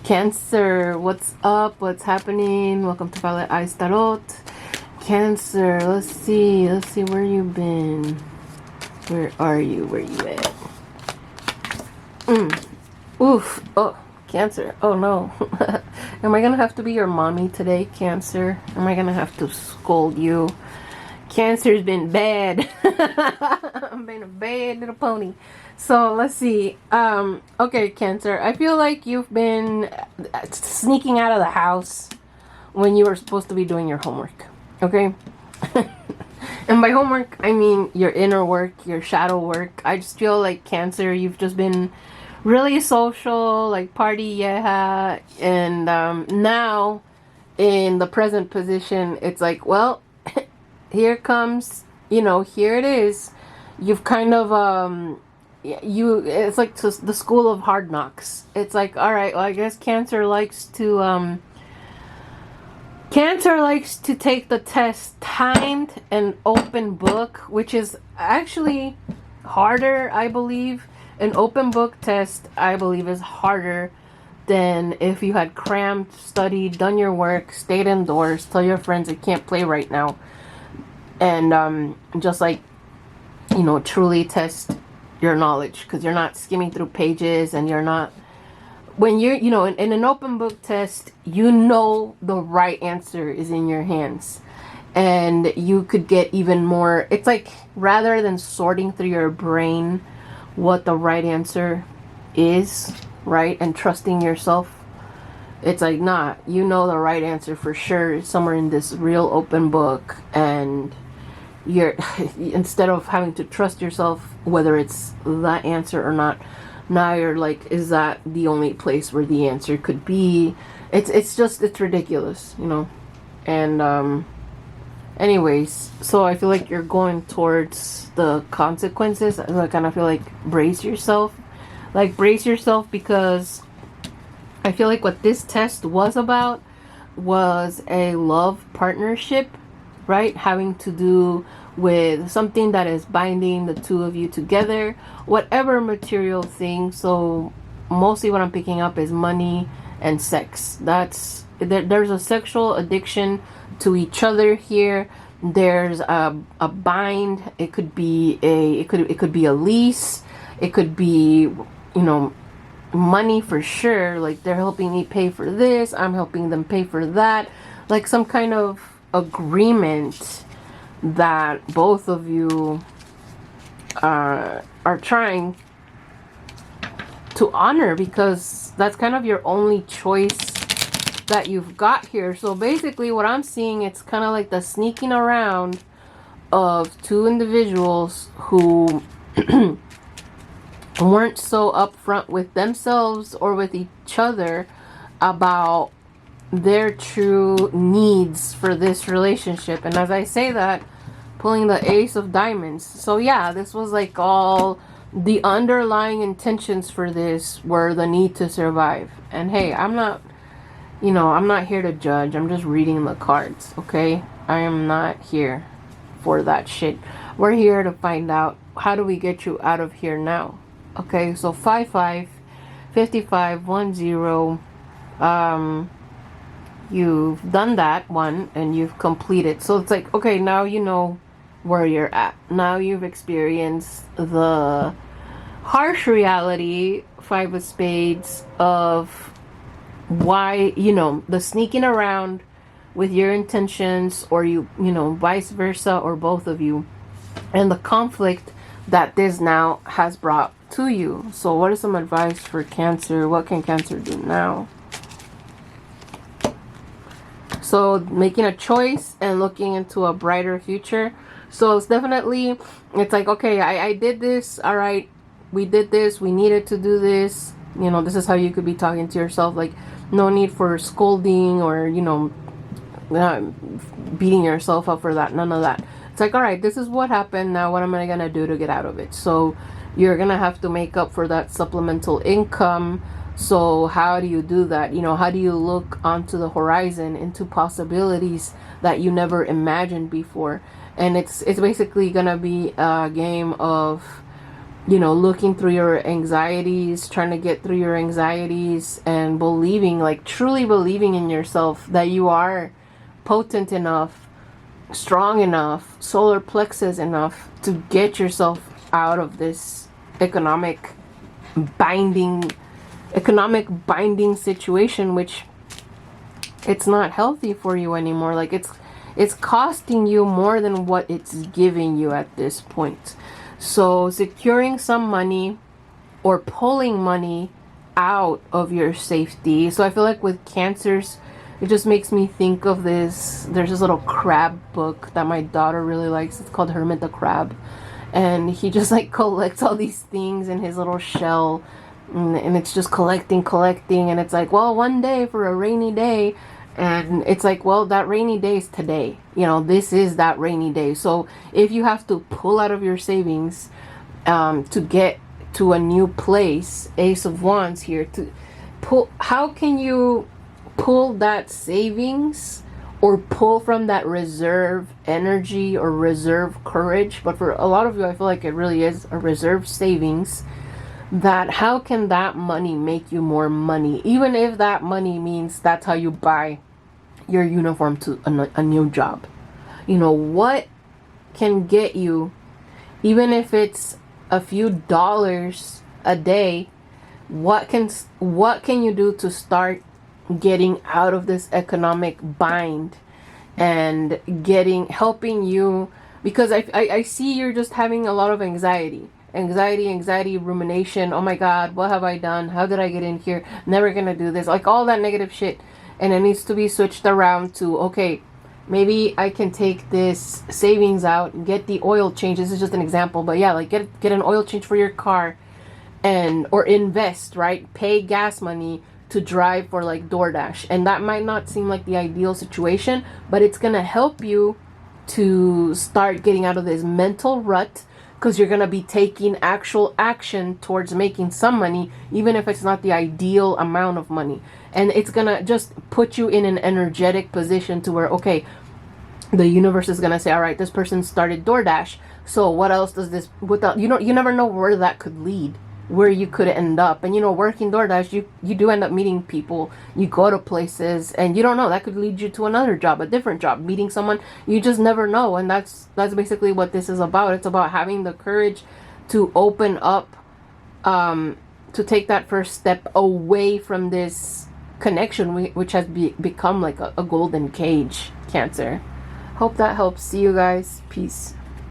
Cancer, what's up? What's happening? Welcome to Violet Eyez Tarot. Cancer, let's see where you been. Where are you? Where you at? Oof. Oh, Cancer. Oh no. Am I gonna have to be your mommy today, Cancer? Am I gonna have to scold you? Cancer's been bad. I've been a bad little pony. So let's see. Okay, Cancer. I feel like you've been sneaking out of the house when you were supposed to be doing your homework. Okay? And by homework, I mean your inner work, your shadow work. I just feel like, Cancer, you've just been really social, like party, yeah. And now, in the present position, it's like, well, here comes, here it is. You've kind of, it's like the school of hard knocks. It's like, all right, well, I guess Cancer likes to take the test timed and open book, which is actually harder, I believe. An open book test, I believe, is harder than if you had crammed, studied, done your work, stayed indoors, tell your friends I can't play right now, and just like, truly test your knowledge, because you're not skimming through pages, and you're not, when you're, in an open book test, the right answer is in your hands, and you could get even more. It's like, rather than sorting through your brain what the right answer is, right, and trusting yourself, it's like, nah, the right answer for sure is somewhere in this real open book, and you're instead of having to trust yourself whether it's that answer or not, now you're like, is that the only place where the answer could be? It's ridiculous, and anyways, so I feel like you're going towards the consequences. I kind of feel like brace yourself, because I feel like what this test was about was a love partnership, right? Having to do with something that is binding the two of you together, whatever material thing. So mostly what I'm picking up is money and sex. There's a sexual addiction to each other here. There's a bind. It could be a lease. It could be, money for sure. Like, they're helping me pay for this, I'm helping them pay for that. Like some kind of agreement that both of you are trying to honor, because that's kind of your only choice that you've got here. So basically what I'm seeing, it's kind of like the sneaking around of two individuals who weren't so upfront with themselves or with each other about their true needs for this relationship. And as I say that, pulling the Ace of Diamonds. So yeah, this was like all the underlying intentions for this were the need to survive. And hey, I'm not here to judge. I'm just reading the cards, okay? I am not here for that shit. We're here to find out, how do we get you out of here now? Okay, so 55 55 10. You've done that one and you've completed. So it's like, okay, now you know where you're at. Now you've experienced the harsh reality, 5 of Spades, of why, the sneaking around with your intentions, or vice versa, or both of you, and the conflict that this now has brought to you. So what is some advice for Cancer? What can Cancer do now? So making a choice and looking into a brighter future. So it's definitely, it's like, okay, I did this. All right, we did this. We needed to do this. This is how you could be talking to yourself. Like, no need for scolding or, beating yourself up for that. None of that. It's like, all right, this is what happened. Now what am I going to do to get out of it? So you're going to have to make up for that supplemental income. So how do you do that? How do you look onto the horizon into possibilities that you never imagined before? And it's basically gonna be a game of you know, looking through your anxieties, trying to get through your anxieties, and believing, like truly believing in yourself that you are potent enough, strong enough, solar plexus enough to get yourself out of this economic binding situation, which it's not healthy for you anymore. Like it's costing you more than what it's giving you at this point. So securing some money or pulling money out of your safety. So I feel like with cancers, it just makes me think of this. There's this little crab book that my daughter really likes. It's called Hermit the Crab. And he just like collects all these things in his little shell. And it's just collecting. And it's like, well, one day for a rainy day. And it's like, well, that rainy day is today. You know, this is that rainy day. So if you have to pull out of your savings to get to a new place, Ace of Wands here, to pull, how can you pull that savings or pull from that reserve energy or reserve courage? But for a lot of you, I feel like it really is a reserve savings. That how can that money make you more money, even if that money means that's how you buy your uniform to a new job? You know, what can get you, even if it's a few dollars a day, what can you do to start getting out of this economic bind and helping you? Because I see you're just having a lot of anxiety, rumination. Oh my God, what have I done? How did I get in here? Never gonna do this. Like all that negative shit. And it needs to be switched around to, okay, maybe I can take this savings out and get the oil change. This is just an example, but yeah, like get an oil change for your car, or invest, right? Pay gas money to drive for like DoorDash. And that might not seem like the ideal situation, but it's gonna help you to start getting out of this mental rut, because you're going to be taking actual action towards making some money, even if it's not the ideal amount of money. And it's going to just put you in an energetic position to where, okay, the universe is going to say, all right, this person started DoorDash. So what else does this, without, you never know where that could lead, where you could end up. And, working DoorDash, you do end up meeting people. You go to places and you don't know, that could lead you to another job, a different job, meeting someone. You just never know. And that's basically what this is about. It's about having the courage to open up, to take that first step away from this connection, which has become like a golden cage, Cancer. Hope that helps. See you guys. Peace.